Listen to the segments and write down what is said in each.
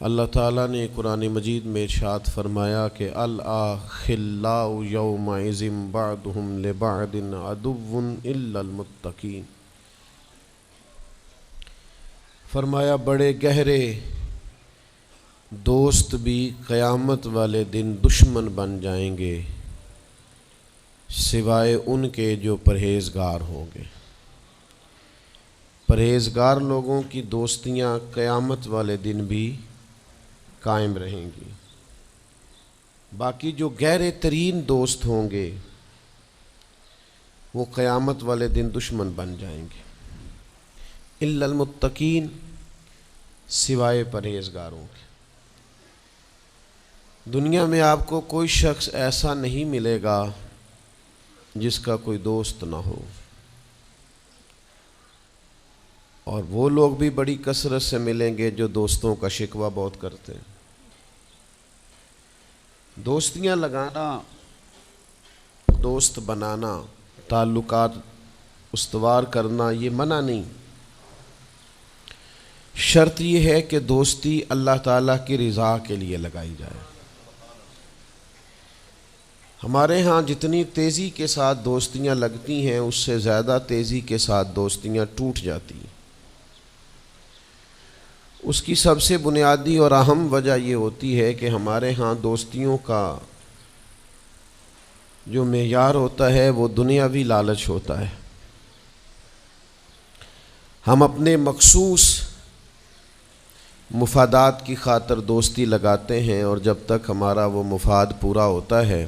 اللہ تعالیٰ نے قرآن مجید میں ارشاد فرمایا کہ الأخلاء یومئذ بعضهم لبعض عدو إلا المتقین۔ فرمایا بڑے گہرے دوست بھی قیامت والے دن دشمن بن جائیں گے سوائے ان کے جو پرہیزگار ہوں گے۔ پرہیزگار لوگوں کی دوستیاں قیامت والے دن بھی قائم رہیں گی، باقی جو گہرے ترین دوست ہوں گے وہ قیامت والے دن دشمن بن جائیں گے۔ الا المتقین، سوائے پرہیزگاروں کے۔ دنیا میں آپ کو کوئی شخص ایسا نہیں ملے گا جس کا کوئی دوست نہ ہو، اور وہ لوگ بھی بڑی کثرت سے ملیں گے جو دوستوں کا شکوہ بہت کرتے ہیں۔ دوستیاں لگانا، دوست بنانا، تعلقات استوار کرنا یہ منع نہیں، شرط یہ ہے کہ دوستی اللہ تعالیٰ کی رضا کے لیے لگائی جائے۔ ہمارے ہاں جتنی تیزی کے ساتھ دوستیاں لگتی ہیں اس سے زیادہ تیزی کے ساتھ دوستیاں ٹوٹ جاتی ہیں۔ اس کی سب سے بنیادی اور اہم وجہ یہ ہوتی ہے کہ ہمارے ہاں دوستیوں کا جو معیار ہوتا ہے وہ دنیاوی لالچ ہوتا ہے۔ ہم اپنے مخصوص مفادات کی خاطر دوستی لگاتے ہیں، اور جب تک ہمارا وہ مفاد پورا ہوتا ہے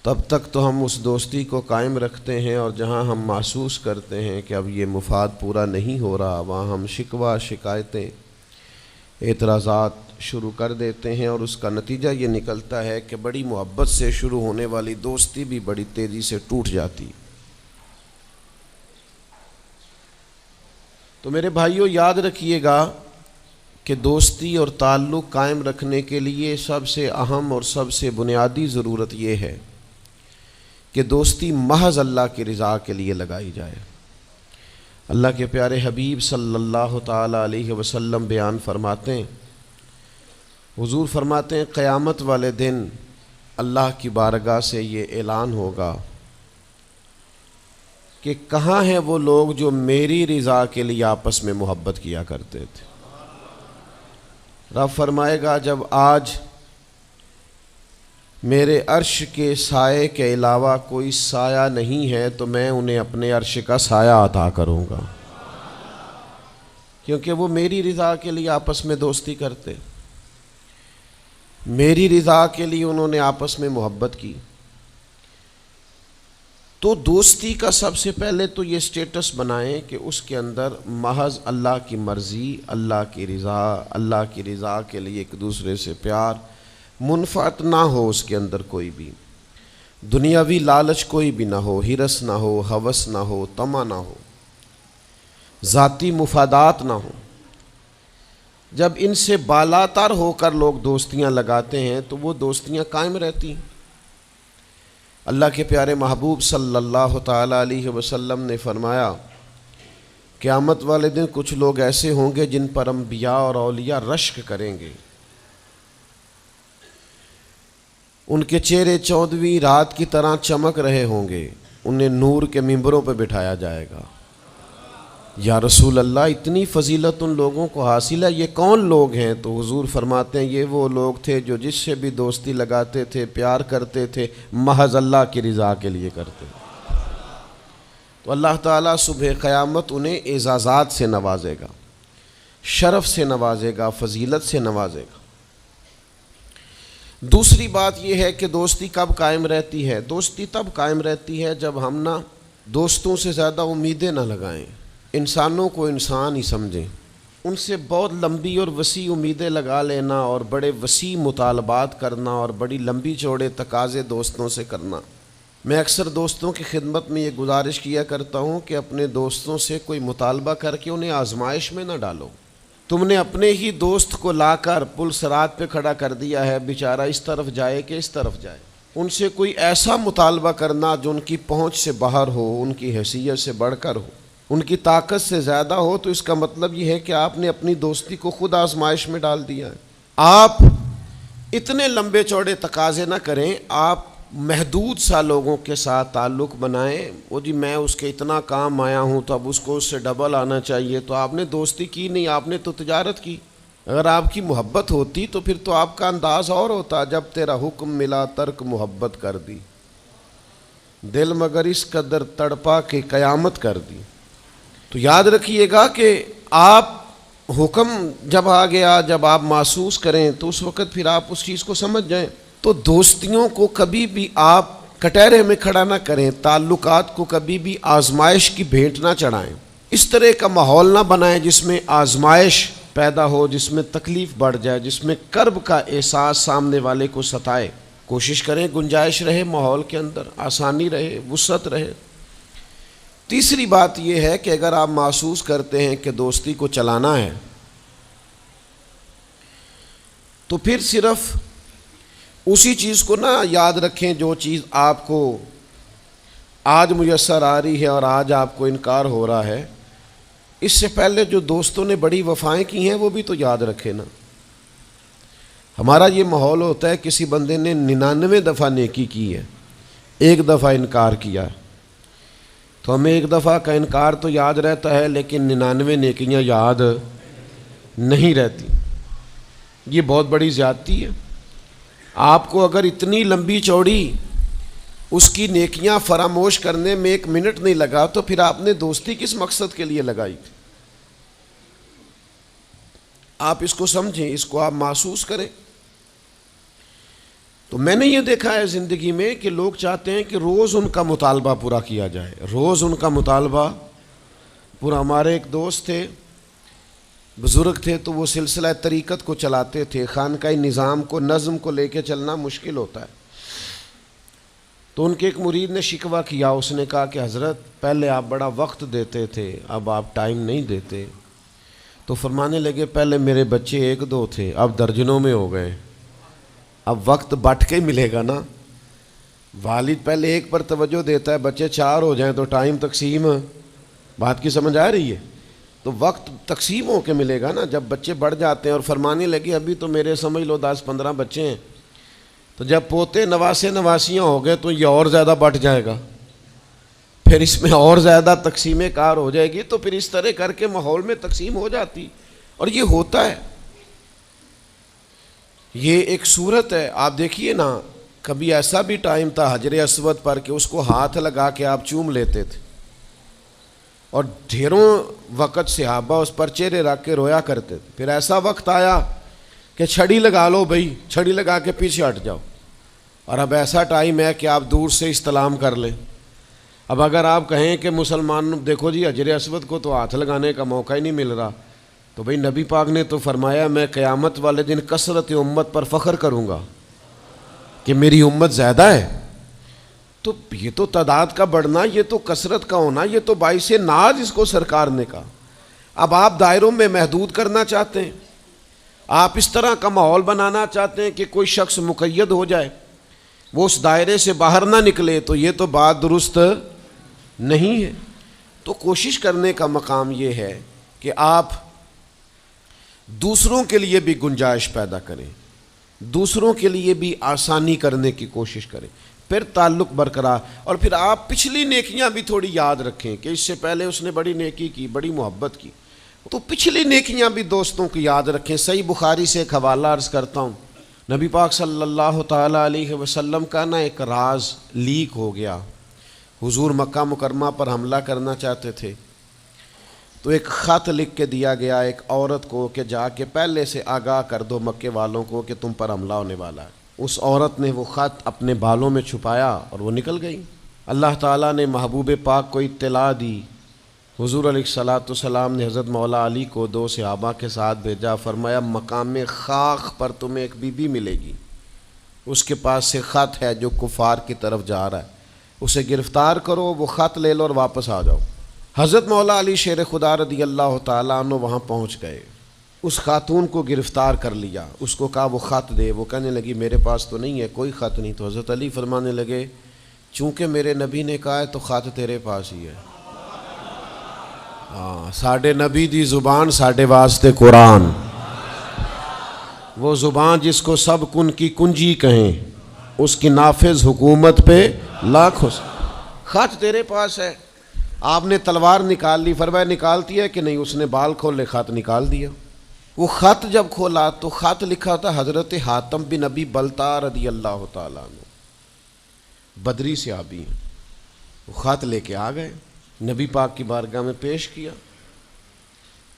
تب تک تو ہم اس دوستی کو قائم رکھتے ہیں، اور جہاں ہم محسوس کرتے ہیں کہ اب یہ مفاد پورا نہیں ہو رہا وہاں ہم شکوہ، شکایتیں، اعتراضات شروع کر دیتے ہیں، اور اس کا نتیجہ یہ نکلتا ہے کہ بڑی محبت سے شروع ہونے والی دوستی بھی بڑی تیزی سے ٹوٹ جاتی۔ تو میرے بھائیوں یاد رکھیے گا کہ دوستی اور تعلق قائم رکھنے کے لیے سب سے اہم اور سب سے بنیادی ضرورت یہ ہے کہ دوستی محض اللہ کی رضا کے لیے لگائی جائے۔ اللہ کے پیارے حبیب صلی اللہ تعالیٰ علیہ وسلم بیان فرماتے ہیں، حضور فرماتے ہیں قیامت والے دن اللہ کی بارگاہ سے یہ اعلان ہوگا کہ کہاں ہیں وہ لوگ جو میری رضا کے لیے آپس میں محبت کیا کرتے تھے۔ رب فرمائے گا جب آج میرے عرش کے سائے کے علاوہ کوئی سایہ نہیں ہے تو میں انہیں اپنے عرش کا سایہ عطا کروں گا، کیونکہ وہ میری رضا کے لیے آپس میں دوستی کرتے، میری رضا کے لیے انہوں نے آپس میں محبت کی۔ تو دوستی کا سب سے پہلے تو یہ سٹیٹس بنائیں کہ اس کے اندر محض اللہ کی مرضی، اللہ کی رضا کے لیے ایک دوسرے سے پیار، منفعت نہ ہو اس کے اندر کوئی بھی، دنیاوی لالچ کوئی بھی نہ ہو، ہرس نہ ہو، ہوس نہ ہو، طمع نہ ہو، ذاتی مفادات نہ ہو۔ جب ان سے بالاتر ہو کر لوگ دوستیاں لگاتے ہیں تو وہ دوستیاں قائم رہتی ہیں۔ اللہ کے پیارے محبوب صلی اللہ تعالیٰ علیہ وسلم نے فرمایا قیامت والے دن کچھ لوگ ایسے ہوں گے جن پر انبیاء اور اولیاء رشک کریں گے، ان کے چہرے 14ویں رات کی طرح چمک رہے ہوں گے، انہیں نور کے ممبروں پہ بٹھایا جائے گا۔ یا رسول اللہ اتنی فضیلت ان لوگوں کو حاصل ہے، یہ کون لوگ ہیں؟ تو حضور فرماتے ہیں یہ وہ لوگ تھے جو جس سے بھی دوستی لگاتے تھے، پیار کرتے تھے، محض اللہ کی رضا کے لیے کرتے۔ تو اللہ تعالیٰ صبح قیامت انہیں اعزازات سے نوازے گا، شرف سے نوازے گا، فضیلت سے نوازے گا۔ دوسری بات یہ ہے کہ دوستی کب قائم رہتی ہے؟ دوستی تب قائم رہتی ہے جب ہم دوستوں سے زیادہ امیدیں نہ لگائیں، انسانوں کو انسان ہی سمجھیں، ان سے بہت لمبی اور وسیع امیدیں لگا لینا اور بڑے وسیع مطالبات کرنا اور بڑی لمبی چوڑے تقاضے دوستوں سے کرنا۔ میں اکثر دوستوں کی خدمت میں یہ گزارش کیا کرتا ہوں کہ اپنے دوستوں سے کوئی مطالبہ کر کے انہیں آزمائش میں نہ ڈالو۔ تم نے اپنے ہی دوست کو لا کر پل صراط پہ کھڑا کر دیا ہے، بیچارہ اس طرف جائے کہ اس طرف جائے۔ ان سے کوئی ایسا مطالبہ کرنا جو ان کی پہنچ سے باہر ہو، ان کی حیثیت سے بڑھ کر ہو، ان کی طاقت سے زیادہ ہو تو اس کا مطلب یہ ہے کہ آپ نے اپنی دوستی کو خود آزمائش میں ڈال دیا ہے۔ آپ اتنے لمبے چوڑے تقاضے نہ کریں، آپ محدود سا لوگوں کے ساتھ تعلق بنائیں۔ وہ جی میں اس کے اتنا کام آیا ہوں تو اب اس کو اس سے ڈبل آنا چاہیے، تو آپ نے دوستی کی نہیں، آپ نے تو تجارت کی۔ اگر آپ کی محبت ہوتی تو پھر تو آپ کا انداز اور ہوتا، جب تیرا حکم ملا ترک محبت کر دی، دل مگر اس قدر تڑپا کہ قیامت کر دی۔ تو یاد رکھیے گا کہ آپ حکم جب آ گیا، جب آپ محسوس کریں تو اس وقت پھر آپ اس چیز کو سمجھ جائیں۔ تو دوستیوں کو کبھی بھی آپ کٹہرے میں کھڑا نہ کریں، تعلقات کو کبھی بھی آزمائش کی بھیٹ نہ چڑھائیں، اس طرح کا ماحول نہ بنائیں جس میں آزمائش پیدا ہو، جس میں تکلیف بڑھ جائے، جس میں کرب کا احساس سامنے والے کو ستائے۔ کوشش کریں گنجائش رہے ماحول کے اندر، آسانی رہے، وسعت رہے۔ تیسری بات یہ ہے کہ اگر آپ محسوس کرتے ہیں کہ دوستی کو چلانا ہے تو پھر صرف اسی چیز کو نہ یاد رکھیں جو چیز آپ کو آج میسر آ رہی ہے اور آج آپ کو انکار ہو رہا ہے۔ اس سے پہلے جو دوستوں نے بڑی وفائیں کی ہیں وہ بھی تو یاد رکھے نا۔ ہمارا یہ ماحول ہوتا ہے کسی بندے نے 99 دفعہ نیکی کی ہے، ایک دفعہ انکار کیا، تو ہمیں ایک دفعہ کا انکار تو یاد رہتا ہے لیکن 99 نیکیاں یاد نہیں رہتی۔ یہ بہت بڑی زیادتی ہے۔ آپ کو اگر اتنی لمبی چوڑی اس کی نیکیاں فراموش کرنے میں 1 منٹ نہیں لگا تو پھر آپ نے دوستی کس مقصد کے لیے لگائی تھی؟ آپ اس کو سمجھیں، اس کو آپ محسوس کریں۔ تو میں نے یہ دیکھا ہے زندگی میں کہ لوگ چاہتے ہیں کہ روز ان کا مطالبہ پورا کیا جائے، روز ان کا مطالبہ پورا۔ ہمارے ایک دوست تھے، بزرگ تھے، تو وہ سلسلہ طریقت کو چلاتے تھے، خانقاہ نظام کو، نظم کو لے کے چلنا مشکل ہوتا ہے۔ تو ان کے ایک مرید نے شکوہ کیا، اس نے کہا کہ حضرت پہلے آپ بڑا وقت دیتے تھے، اب آپ ٹائم نہیں دیتے۔ تو فرمانے لگے پہلے میرے بچے 1-2 تھے، اب درجنوں میں ہو گئے، اب وقت بٹ کے ملے گا نا۔ والد پہلے ایک پر توجہ دیتا ہے، بچے 4 ہو جائیں تو ٹائم تقسیم، بات کی سمجھ آ رہی ہے؟ تو وقت تقسیم ہو کے ملے گا نا جب بچے بڑھ جاتے ہیں۔ اور فرمانے لگے ابھی تو میرے سمجھ لو 10-15 بچے ہیں، تو جب پوتے نواسے نواسیاں ہو گئے تو یہ اور زیادہ بٹ جائے گا، پھر اس میں اور زیادہ تقسیم کار ہو جائے گی۔ تو پھر اس طرح کر کے ماحول میں تقسیم ہو جاتی، اور یہ ہوتا ہے، یہ ایک صورت ہے۔ آپ دیکھیے نا، کبھی ایسا بھی ٹائم تھا حجر اسود پر کہ اس کو ہاتھ لگا کے آپ چوم لیتے تھے، اور ڈھیروں وقت صحابہ اس پر چہرے رکھ کے رویا کرتے تھے۔ پھر ایسا وقت آیا کہ چھڑی لگا لو بھائی، چھڑی لگا کے پیچھے ہٹ جاؤ، اور اب ایسا ٹائم ہے کہ آپ دور سے استلام کر لیں۔ اب اگر آپ کہیں کہ مسلمان دیکھو جی حجر اسود کو تو ہاتھ لگانے کا موقع ہی نہیں مل رہا، تو بھئی نبی پاک نے تو فرمایا میں قیامت والے دن کثرت امت پر فخر کروں گا کہ میری امت زیادہ ہے۔ تو یہ تو تعداد کا بڑھنا، یہ تو کثرت کا ہونا، یہ تو باعث ناز اس کو سرکار نے کہا۔ اب آپ دائروں میں محدود کرنا چاہتے ہیں، آپ اس طرح کا ماحول بنانا چاہتے ہیں کہ کوئی شخص مقید ہو جائے، وہ اس دائرے سے باہر نہ نکلے، تو یہ تو بات درست نہیں ہے۔ تو کوشش کرنے کا مقام یہ ہے کہ آپ دوسروں کے لیے بھی گنجائش پیدا کریں، دوسروں کے لیے بھی آسانی کرنے کی کوشش کریں، پھر تعلق برقرار۔ اور پھر آپ پچھلی نیکیاں بھی تھوڑی یاد رکھیں کہ اس سے پہلے اس نے بڑی نیکی کی، بڑی محبت کی، تو پچھلی نیکیاں بھی دوستوں کی یاد رکھیں۔ صحیح بخاری سے ایک حوالہ عرض کرتا ہوں، نبی پاک صلی اللہ تعالیٰ علیہ وسلم کا نا ایک راز لیک ہو گیا۔ حضور مکہ مکرمہ پر حملہ کرنا چاہتے تھے، تو ایک خط لکھ کے دیا گیا ایک عورت کو کہ جا کے پہلے سے آگاہ کر دو مکے والوں کو کہ تم پر حملہ ہونے والا ہے۔ اس عورت نے وہ خط اپنے بالوں میں چھپایا اور وہ نکل گئی۔ اللہ تعالیٰ نے محبوب پاک کو اطلاع دی، حضور علیہ الصلاۃ والسلام نے حضرت مولا علی کو 2 صحابہ کے ساتھ بھیجا، فرمایا مقام خاک پر تمہیں ایک بی بی ملے گی، اس کے پاس سے خط ہے جو کفار کی طرف جا رہا ہے، اسے گرفتار کرو، وہ خط لے لو اور واپس آ جاؤ۔ حضرت مولا علی شیر خدا رضی اللہ تعالیٰ عنہ وہاں پہنچ گئے، اس خاتون کو گرفتار کر لیا، اس کو کہا وہ خط دے، وہ کہنے لگی میرے پاس تو نہیں ہے، کوئی خط نہیں۔ تو حضرت علی فرمانے لگے چونکہ میرے نبی نے کہا ہے تو خط تیرے پاس ہی ہے۔ ساڈے نبی دی زبان ساڈے واسطے قرآن، وہ زبان جس کو سب کن کی کنجی کہیں، اس کی نافذ حکومت پہ لاکھوں خط تیرے پاس ہے۔ آپ نے تلوار نکال لی، فرمایا نکالتی ہے کہ نہیں؟ اس نے بال کھولے، خط نکال دیا۔ وہ خط جب کھولا تو خط لکھا تھا حضرت حاتم بن نبی بلتا رضی اللہ تعالیٰ عنہ، بدری صحابی ہیں۔ وہ خط لے کے آ گئے، نبی پاک کی بارگاہ میں پیش کیا۔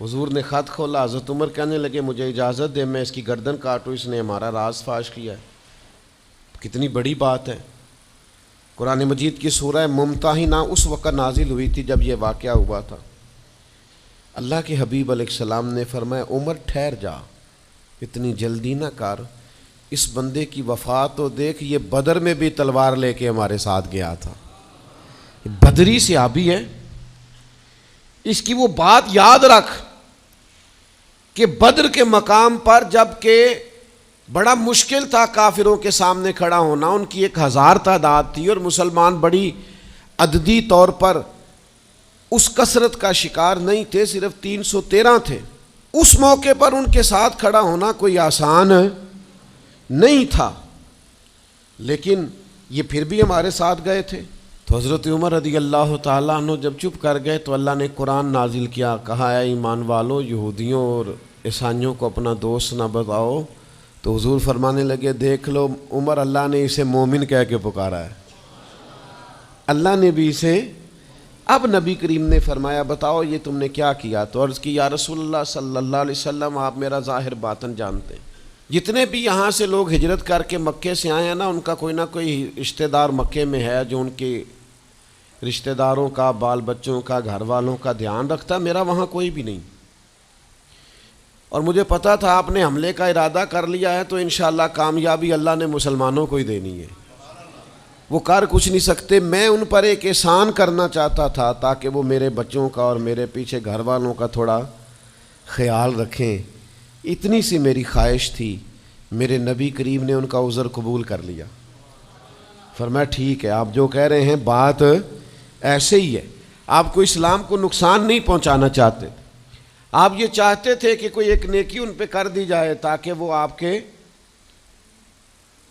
حضور نے خط کھولا، حضرت عمر کہنے لگے مجھے اجازت دے میں اس کی گردن کاٹوں، اس نے ہمارا راز فاش کیا ہے۔ کتنی بڑی بات ہے۔ قرآن مجید کی سورہ ممتحنہ اس وقت نازل ہوئی تھی جب یہ واقعہ ہوا تھا۔ اللہ کے حبیب علیہ السلام نے فرمایا عمر ٹھہر جا، اتنی جلدی نہ کر، اس بندے کی وفات تو دیکھ، یہ بدر میں بھی تلوار لے کے ہمارے ساتھ گیا تھا، بدری صحابی ہے، اس کی وہ بات یاد رکھ کہ بدر کے مقام پر جب کہ بڑا مشکل تھا کافروں کے سامنے کھڑا ہونا، ان کی 1000 تعداد تھی اور مسلمان بڑی عددی طور پر اس کثرت کا شکار نہیں تھے، صرف 313 تھے۔ اس موقع پر ان کے ساتھ کھڑا ہونا کوئی آسان نہیں تھا، لیکن یہ پھر بھی ہمارے ساتھ گئے تھے۔ تو حضرت عمر رضی اللہ تعالیٰ عنہ جب چپ کر گئے تو اللہ نے قرآن نازل کیا، کہا اے ایمان والو یہودیوں اور عیسائیوں کو اپنا دوست نہ بتاؤ۔ تو حضور فرمانے لگے دیکھ لو عمر، اللہ نے اسے مومن کہہ کے پکارا ہے، اللہ نے بھی اسے۔ اب نبی کریم نے فرمایا بتاؤ یہ تم نے کیا کیا؟ تو عرض کی یا رسول اللہ صلی اللہ علیہ وسلم آپ میرا ظاہر باطن جانتے ہیں، جتنے بھی یہاں سے لوگ ہجرت کر کے مکے سے آئے ہیں نا، ان کا کوئی نہ کوئی رشتہ دار مکے میں ہے جو ان کے رشتہ داروں کا، بال بچوں کا، گھر والوں کا دھیان رکھتا، میرا وہاں کوئی بھی نہیں۔ اور مجھے پتا تھا آپ نے حملے کا ارادہ کر لیا ہے تو انشاءاللہ کامیابی اللہ نے مسلمانوں کو ہی دینی ہے، وہ کر کچھ نہیں سکتے۔ میں ان پر ایک احسان کرنا چاہتا تھا تاکہ وہ میرے بچوں کا اور میرے پیچھے گھر والوں کا تھوڑا خیال رکھیں، اتنی سی میری خواہش تھی۔ میرے نبی کریم نے ان کا عذر قبول کر لیا، فرمایا ٹھیک ہے آپ جو کہہ رہے ہیں بات ایسے ہی ہے، آپ کو اسلام کو نقصان نہیں پہنچانا چاہتے، آپ یہ چاہتے تھے کہ کوئی ایک نیکی ان پہ کر دی جائے تاکہ وہ آپ کے،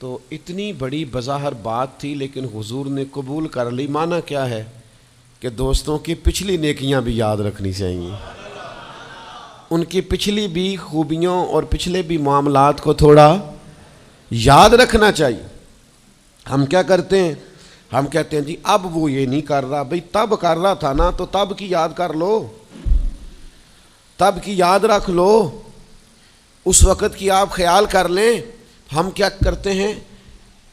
تو اتنی بڑی بظاہر بات تھی لیکن حضور نے قبول کر لی۔ معنی کیا ہے کہ دوستوں کی پچھلی نیکیاں بھی یاد رکھنی چاہیے، ان کی پچھلی بھی خوبیوں اور پچھلے بھی معاملات کو تھوڑا یاد رکھنا چاہیے۔ ہم کیا کرتے ہیں؟ ہم کہتے ہیں جی اب وہ یہ نہیں کر رہا، بھئی تب کر رہا تھا نا، تو تب کی یاد کر لو، تب کی یاد رکھ لو، اس وقت کی آپ خیال کر لیں۔ ہم کیا کرتے ہیں؟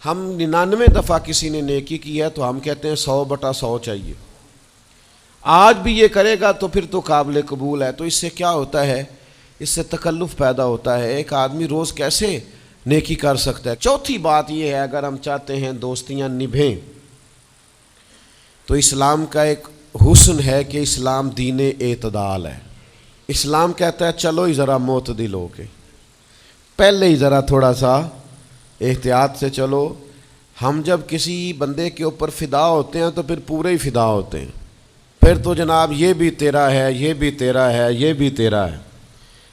ہم 99 دفعہ کسی نے نیکی کی ہے تو ہم کہتے ہیں 100/100 چاہیے، آج بھی یہ کرے گا تو پھر تو قابل قبول ہے۔ تو اس سے کیا ہوتا ہے؟ اس سے تکلف پیدا ہوتا ہے، ایک آدمی روز کیسے نیکی کر سکتا ہے؟ چوتھی بات یہ ہے اگر ہم چاہتے ہیں دوستیاں نبھیں تو اسلام کا ایک حسن ہے کہ اسلام دین اعتدال ہے۔ اسلام کہتا ہے چلو ہی ذرا معتدل ہو کے، پہلے ہی ذرا تھوڑا سا احتیاط سے چلو۔ ہم جب کسی بندے کے اوپر فدا ہوتے ہیں تو پھر پورے ہی فدا ہوتے ہیں، پھر تو جناب یہ بھی تیرا ہے، یہ بھی تیرا ہے، یہ بھی تیرا ہے،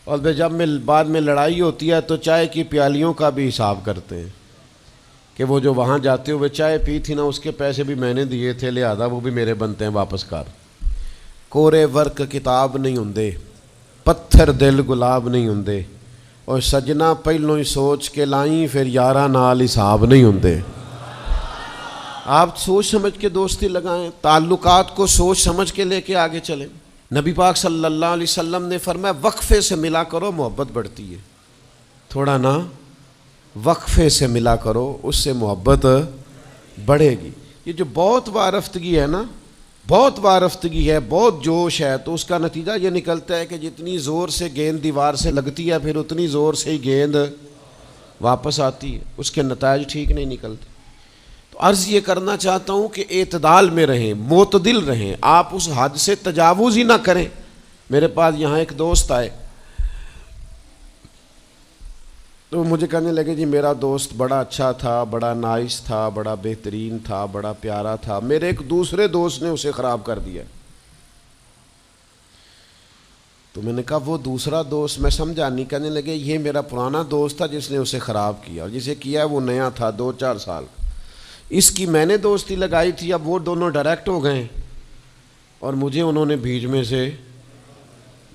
اور پھر جب بعد میں لڑائی ہوتی ہے تو چائے کی پیالیوں کا بھی حساب کرتے ہیں کہ وہ جو وہاں جاتے ہوئے چائے پی تھی نا اس کے پیسے بھی میں نے دیے تھے، لہذا وہ بھی میرے بنتے ہیں، واپس کر۔ کورے ورک کتاب نہیں ہوندے، پتھر دل گلاب نہیں ہوندے، اور سجنا پہلوں ہی سوچ کے لائیں پھر یاراں نال حساب نہیں ہوندے۔ آپ سوچ سمجھ کے دوستی لگائیں، تعلقات کو سوچ سمجھ کے لے کے آگے چلیں۔ نبی پاک صلی اللہ علیہ وسلم نے فرمایا وقفے سے ملا کرو محبت بڑھتی ہے، تھوڑا نا وقفے سے ملا کرو، اس سے محبت بڑھے گی۔ یہ جو بہت وارفتگی ہے نا، بہت وارفتگی ہے، بہت جوش ہے، تو اس کا نتیجہ یہ نکلتا ہے کہ جتنی زور سے گیند دیوار سے لگتی ہے پھر اتنی زور سے ہی گیند واپس آتی ہے، اس کے نتائج ٹھیک نہیں نکلتے۔ تو عرض یہ کرنا چاہتا ہوں کہ اعتدال میں رہیں، معتدل رہیں، آپ اس حد سے تجاوز ہی نہ کریں۔ میرے پاس یہاں ایک دوست آئے تو مجھے کہنے لگے جی میرا دوست بڑا اچھا تھا، بڑا نائس تھا، بڑا بہترین تھا، بڑا پیارا تھا، میرے ایک دوسرے دوست نے اسے خراب کر دیا۔ تو میں نے کہا وہ دوسرا دوست میں سمجھا نہیں. کہنے لگے یہ میرا پرانا دوست تھا جس نے اسے خراب کیا, اور جسے کیا وہ نیا تھا 2-4 سال. اس کی میں نے دوستی لگائی تھی, اب وہ دونوں ڈائریکٹ ہو گئے اور مجھے انہوں نے بیچ میں سے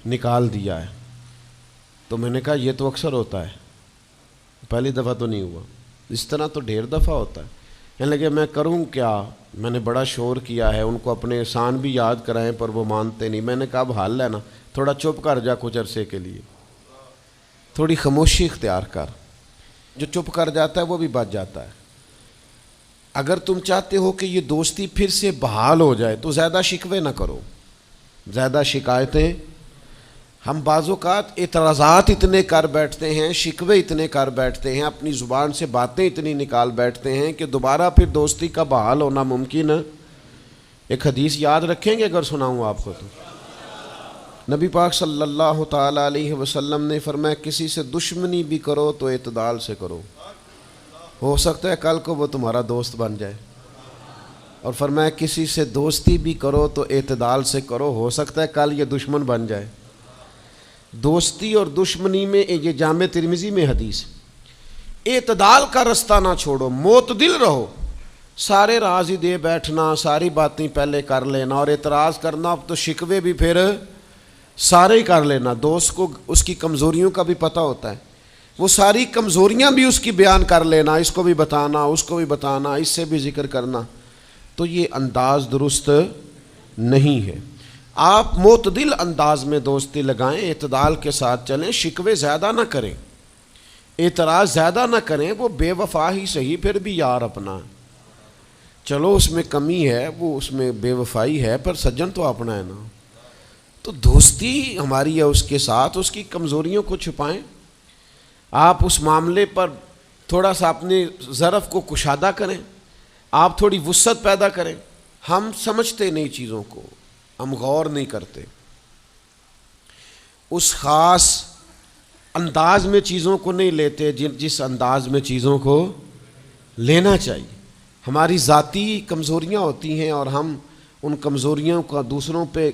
نکال دیا ہے. تو میں نے کہا یہ تو اکثر ہوتا ہے, پہلی دفعہ تو نہیں ہوا, اس طرح تو ڈھیر دفعہ ہوتا ہے. کہنے لگے میں کروں کیا, میں نے بڑا شور کیا ہے, ان کو اپنے احسان بھی یاد کرائیں پر وہ مانتے نہیں. میں نے کہا اب حل ہے نا, تھوڑا چپ کر جا کچھ عرصے کے لیے, تھوڑی خاموشی اختیار کر. جو چپ کر جاتا ہے وہ بھی بچ جاتا ہے. اگر تم چاہتے ہو کہ یہ دوستی پھر سے بحال ہو جائے تو زیادہ شکوے نہ کرو, زیادہ شکایتیں. ہم بعض اوقات اعتراضات اتنے کر بیٹھتے ہیں, شکوے اتنے کر بیٹھتے ہیں, اپنی زبان سے باتیں اتنی نکال بیٹھتے ہیں کہ دوبارہ پھر دوستی کا بحال ہونا ممکن ہے. ایک حدیث یاد رکھیں گے اگر سناؤں آپ کو تو. نبی پاک صلی اللہ تعالیٰ علیہ وسلم نے فرمایا کسی سے دشمنی بھی کرو تو اعتدال سے کرو, ہو سکتا ہے کل کو وہ تمہارا دوست بن جائے. اور فرمایا کسی سے دوستی بھی کرو تو اعتدال سے کرو, ہو سکتا ہے کل یہ دشمن بن جائے. دوستی اور دشمنی میں یہ جامع ترمذی میں حدیث, اعتدال کا رستہ نہ چھوڑو, معتدل رہو. سارے راز ہی دے بیٹھنا, ساری باتیں پہلے کر لینا اور اعتراض کرنا, اب تو شکوے بھی پھر سارے ہی کر لینا. دوست کو اس کی کمزوریوں کا بھی پتہ ہوتا ہے, وہ ساری کمزوریاں بھی اس کی بیان کر لینا, اس کو بھی بتانا, اس کو بھی بتانا, اس سے بھی ذکر کرنا. تو یہ انداز درست نہیں ہے. آپ معتدل انداز میں دوستی لگائیں, اعتدال کے ساتھ چلیں, شکوے زیادہ نہ کریں, اعتراض زیادہ نہ کریں. وہ بے وفا ہی صحیح پھر بھی یار اپنا, چلو اس میں کمی ہے, وہ اس میں بے وفائی ہے, پر سجن تو اپنا ہے نا. تو دوستی ہماری ہے اس کے ساتھ, اس کی کمزوریوں کو چھپائیں. آپ اس معاملے پر تھوڑا سا اپنے ظرف کو کشادہ کریں, آپ تھوڑی وسعت پیدا کریں. ہم سمجھتے نہیں چیزوں کو, ہم غور نہیں کرتے, اس خاص انداز میں چیزوں کو نہیں لیتے جس انداز میں چیزوں کو لینا چاہیے. ہماری ذاتی کمزوریاں ہوتی ہیں اور ہم ان کمزوریوں کا دوسروں پہ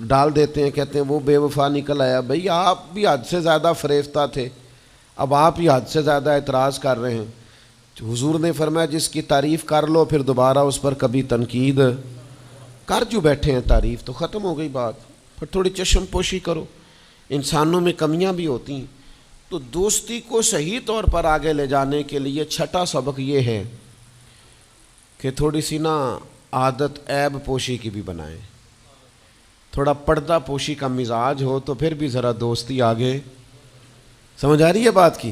ڈال دیتے ہیں, کہتے ہیں وہ بے وفا نکل آیا. بھئی آپ بھی حد سے زیادہ فریفتہ تھے, اب آپ ہی حد سے زیادہ اعتراض کر رہے ہیں. حضور نے فرمایا جس کی تعریف کر لو پھر دوبارہ اس پر کبھی تنقید کر جو بیٹھے ہیں, تعریف تو ختم ہو گئی بات. پھر تھوڑی چشم پوشی کرو, انسانوں میں کمیاں بھی ہوتی ہیں. تو دوستی کو صحیح طور پر آگے لے جانے کے لیے چھٹا سبق یہ ہے کہ تھوڑی سی نا عادت عیب پوشی کی بھی بنائیں. تھوڑا پردہ پوشی کا مزاج ہو تو پھر بھی ذرا دوستی آگے. سمجھ آ رہی ہے بات کی؟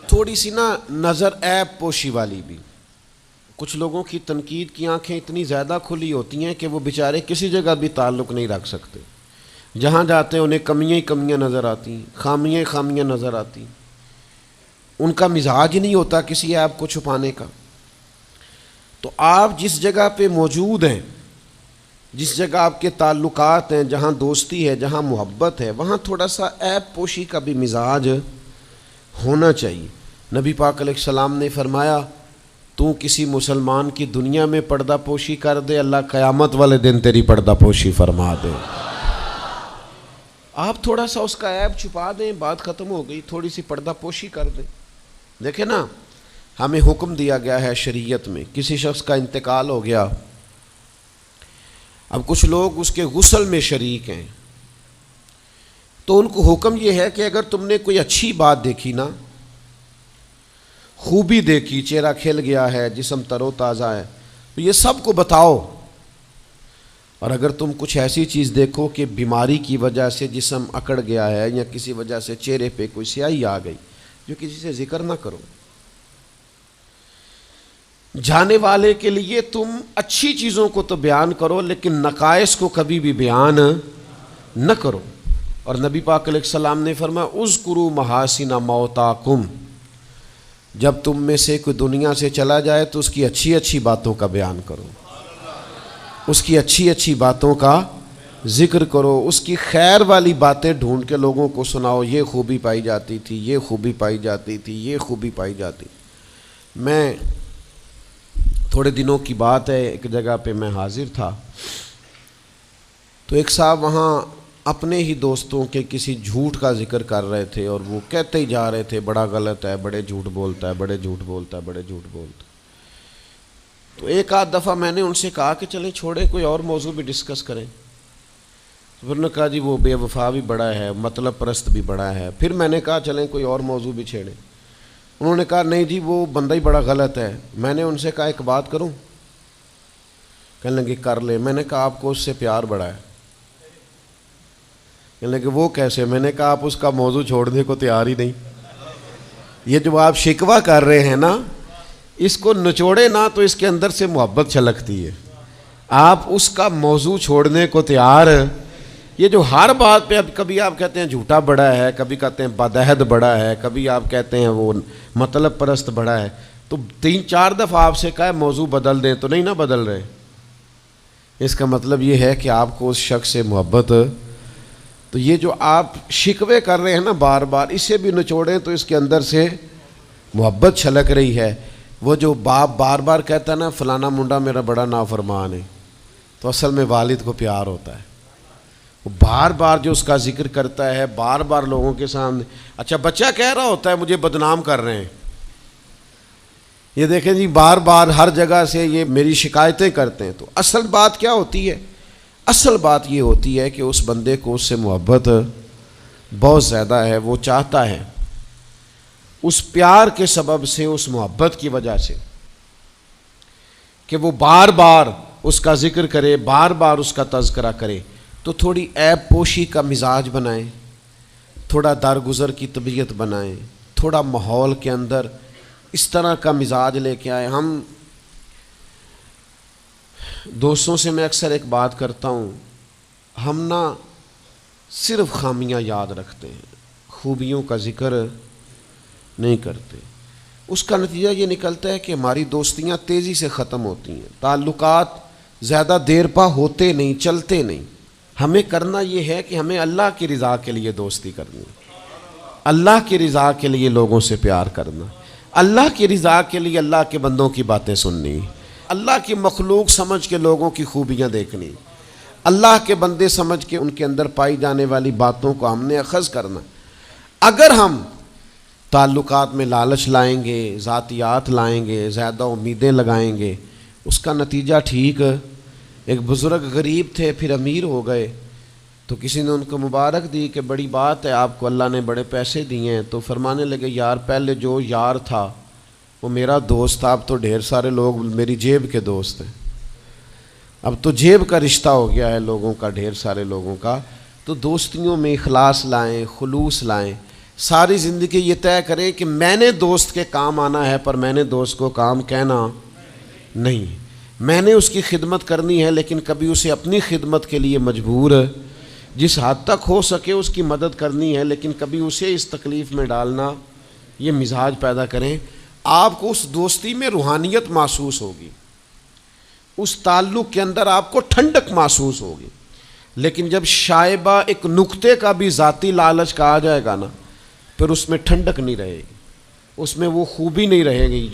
تھوڑی سی نا نظر عیب پوشی والی بھی. کچھ لوگوں کی تنقید کی آنکھیں اتنی زیادہ کھلی ہوتی ہیں کہ وہ بیچارے کسی جگہ بھی تعلق نہیں رکھ سکتے. جہاں جاتے ہیں انہیں کمیاں ہی کمیاں نظر آتی ہیں, خامیاں ہی خامیاں نظر آتی ہیں. ان کا مزاج ہی نہیں ہوتا کسی عیب کو چھپانے کا. تو آپ جس جگہ پہ موجود ہیں, جس جگہ آپ کے تعلقات ہیں, جہاں دوستی ہے, جہاں محبت ہے, وہاں تھوڑا سا عیب پوشی کا بھی مزاج ہونا چاہیے. نبی پاک علیہ السلام نے فرمایا تو کسی مسلمان کی دنیا میں پردہ پوشی کر دے, اللہ قیامت والے دن تیری پردہ پوشی فرما دے. آپ تھوڑا سا اس کا عیب چھپا دیں, بات ختم ہو گئی. تھوڑی سی پردہ پوشی کر دیں. دیکھیں نا, ہمیں حکم دیا گیا ہے شریعت میں, کسی شخص کا انتقال ہو گیا, اب کچھ لوگ اس کے غسل میں شریک ہیں, تو ان کو حکم یہ ہے کہ اگر تم نے کوئی اچھی بات دیکھی نا, خوبی دیکھی, چہرہ کھل گیا ہے, جسم تر و تازہ ہے, تو یہ سب کو بتاؤ. اور اگر تم کچھ ایسی چیز دیکھو کہ بیماری کی وجہ سے جسم اکڑ گیا ہے یا کسی وجہ سے چہرے پہ کوئی سیاہی آ گئی, جو کسی سے ذکر نہ کرو. جانے والے کے لیے تم اچھی چیزوں کو تو بیان کرو لیکن نقائص کو کبھی بھی بیان نہ کرو. اور نبی پاک علیہ السلام نے فرمایا اذکروا محاسن موتاکم, جب تم میں سے کوئی دنیا سے چلا جائے تو اس کی اچھی اچھی باتوں کا بیان کرو, اس کی اچھی اچھی باتوں کا ذکر کرو, اس کی خیر والی باتیں ڈھونڈ کے لوگوں کو سناؤ. یہ خوبی پائی جاتی تھی, یہ خوبی پائی جاتی تھی, یہ خوبی پائی جاتی. میں تھوڑے دنوں کی بات ہے, ایک جگہ پہ میں حاضر تھا, تو ایک صاحب وہاں اپنے ہی دوستوں کے کسی جھوٹ کا ذکر کر رہے تھے اور وہ کہتے ہی جا رہے تھے بڑا غلط ہے، بڑے جھوٹ بولتا ہے، بڑے جھوٹ بولتا ہے، بڑے جھوٹ بولتا ہے۔ تو ایک آدھ دفعہ میں نے ان سے کہا کہ چلیں چھوڑیں، کوئی اور موضوع بھی ڈسکس کریں۔ پھر نے کہا جی وہ بے وفا بھی بڑا ہے، مطلب پرست بھی بڑا ہے۔ پھر میں نے کہا چلیں کوئی اور موضوع بھی چھیڑیں۔ انہوں نے کہا نہیں جی وہ بندہ ہی بڑا غلط ہے۔ میں نے ان سے کہا ایک بات کروں؟ کہنے لگے کر لے۔ میں نے کہا آپ کو اس سے پیار بڑا ہے۔ کہنے لگے وہ کیسے؟ میں نے کہا آپ اس کا موضوع چھوڑنے کو تیار ہی نہیں۔ یہ جو آپ شکوہ کر رہے ہیں نا، اس کو نچوڑے نا تو اس کے اندر سے محبت چھلکتی ہے۔ آپ اس کا موضوع چھوڑنے کو تیار، یہ جو ہر بات پہ اب کبھی آپ کہتے ہیں جھوٹا بڑا ہے، کبھی کہتے ہیں بدعہد بڑا ہے، کبھی آپ کہتے ہیں وہ مطلب پرست بڑا ہے، تو 3-4 دفعہ آپ سے کہا ہے موضوع بدل دیں تو نہیں نہ بدل رہے۔ اس کا مطلب یہ ہے کہ آپ کو اس شخص سے محبت۔ تو یہ جو آپ شکوے کر رہے ہیں نا بار بار، اسے بھی نچوڑیں تو اس کے اندر سے محبت چھلک رہی ہے۔ وہ جو باپ بار بار کہتا ہے نا فلانا منڈا میرا بڑا نافرمان ہے، تو اصل میں والد کو پیار ہوتا ہے۔ وہ بار بار جو اس کا ذکر کرتا ہے، بار بار لوگوں کے سامنے، اچھا بچہ کہہ رہا ہوتا ہے مجھے بدنام کر رہے ہیں، یہ دیکھیں جی بار بار ہر جگہ سے یہ میری شکایتیں کرتے ہیں۔ تو اصل بات کیا ہوتی ہے؟ اصل بات یہ ہوتی ہے کہ اس بندے کو اس سے محبت بہت زیادہ ہے، وہ چاہتا ہے اس پیار کے سبب سے، اس محبت کی وجہ سے کہ وہ بار بار اس کا ذکر کرے، بار بار اس کا تذکرہ کرے، تو تھوڑی عیب پوشی کا مزاج بنائیں، تھوڑا درگزر کی طبیعت بنائیں، تھوڑا ماحول کے اندر اس طرح کا مزاج لے کے آئے۔ ہم دوستوں سے میں اکثر ایک بات کرتا ہوں، ہم نہ صرف خامیاں یاد رکھتے ہیں، خوبیوں کا ذکر نہیں کرتے۔ اس کا نتیجہ یہ نکلتا ہے کہ ہماری دوستیاں تیزی سے ختم ہوتی ہیں، تعلقات زیادہ دیر پا ہوتے نہیں، چلتے نہیں۔ ہمیں کرنا یہ ہے کہ ہمیں اللہ کی رضا کے لیے دوستی کرنی، اللہ کی رضا کے لیے لوگوں سے پیار کرنا، اللہ کی رضا کے لیے اللہ کے بندوں کی باتیں سننی، اللہ کی مخلوق سمجھ کے لوگوں کی خوبیاں دیکھنی، اللہ کے بندے سمجھ کے ان کے اندر پائی جانے والی باتوں کو ہم نے اخذ کرنا۔ اگر ہم تعلقات میں لالچ لائیں گے، ذاتیات لائیں گے، زیادہ امیدیں لگائیں گے، اس کا نتیجہ ٹھیک۔ ایک بزرگ غریب تھے پھر امیر ہو گئے، تو کسی نے ان کو مبارک دی کہ بڑی بات ہے آپ کو اللہ نے بڑے پیسے دیے ہیں، تو فرمانے لگے یار پہلے جو یار تھا وہ میرا دوست تھا، اب تو ڈھیر سارے لوگ میری جیب کے دوست ہیں، اب تو جیب کا رشتہ ہو گیا ہے لوگوں کا، ڈھیر سارے لوگوں کا۔ تو دوستیوں میں اخلاص لائیں، خلوص لائیں، ساری زندگی یہ طے کریں کہ میں نے دوست کے کام آنا ہے، پر میں نے دوست کو کام کہنا نہیں، میں نے اس کی خدمت کرنی ہے لیکن کبھی اسے اپنی خدمت کے لیے مجبور، جس حد تک ہو سکے اس کی مدد کرنی ہے لیکن کبھی اسے اس تکلیف میں ڈالنا، یہ مزاج پیدا کریں۔ آپ کو اس دوستی میں روحانیت محسوس ہوگی، اس تعلق کے اندر آپ کو ٹھنڈک محسوس ہوگی، لیکن جب شائبہ ایک نقطے کا بھی ذاتی لالچ کا آ جائے گا نا، پھر اس میں ٹھنڈک نہیں رہے گی، اس میں وہ خوبی نہیں رہے گی